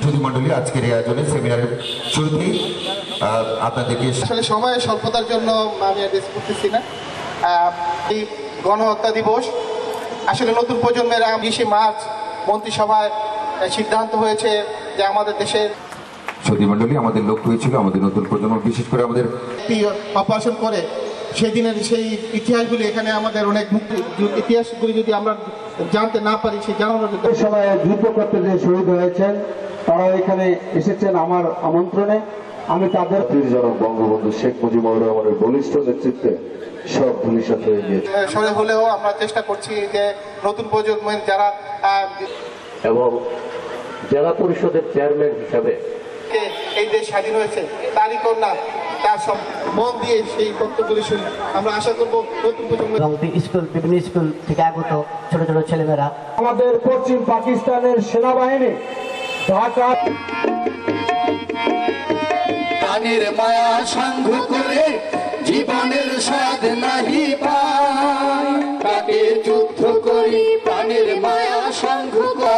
সুধী মণ্ডলী, আজকের এই আয়োজনে সেমিনারের শুরুতেই আপনাদেরকে আসলে সময়ের স্বল্পতার জন্য আমি অ্যাড্রেস করতেছি না। এই গণহত্যা দিবস আসলে নতুন প্রজন্মের 20 মার্চ মন্ত্রিসভায় সিদ্ধান্ত হয়েছে যে আমাদের দেশের সুধী মণ্ডলী, আমাদের লক্ষ্য হয়েছিল আমাদের নতুন প্রজন্ম, বিশেষ করে আমাদের অপারেশন করে সেই দিনের সেই ইতিহাসগুলি এখানে আমাদের অনেক ইতিহাসগুলি যদি আমরা জানতে না পারি সেই জানানোর সময় যুদ্ধ করতে যে শহীদ হয়েছেন তারা এখানে এসেছেন আমার আমন্ত্রণে। আমি তাদের জনক বঙ্গবন্ধু শেখ মুজিবুর রহমানের বলিষ্ঠ নেতৃত্বে সব ধূলিসাৎ হয়ে গিয়েছে। সরে হলেও আমরা চেষ্টা করছি যে নতুন প্রজন্মের যারা এবং জেলা পরিষদের চেয়ারম্যান হিসাবে এই দেশ স্বাধীন হয়েছে তারই কন্যা, তার সব মন দিয়ে সেই বক্তব্যগুলি শুনি। আমরা আশা করবো নতুন প্রজন্ম এবং বিভিন্ন স্কুল থেকে আগত ছোট ছোট ছেলেমেয়েরা আমাদের পশ্চিম পাকিস্তানের সেনাবাহিনী ঢাকা প্রাণের মায়া সাঙ্গ করে জীবনের স্বাদ নাহি পায়, তাকে যুদ্ধ করি প্রাণের মায়া সাঙ্গ করে।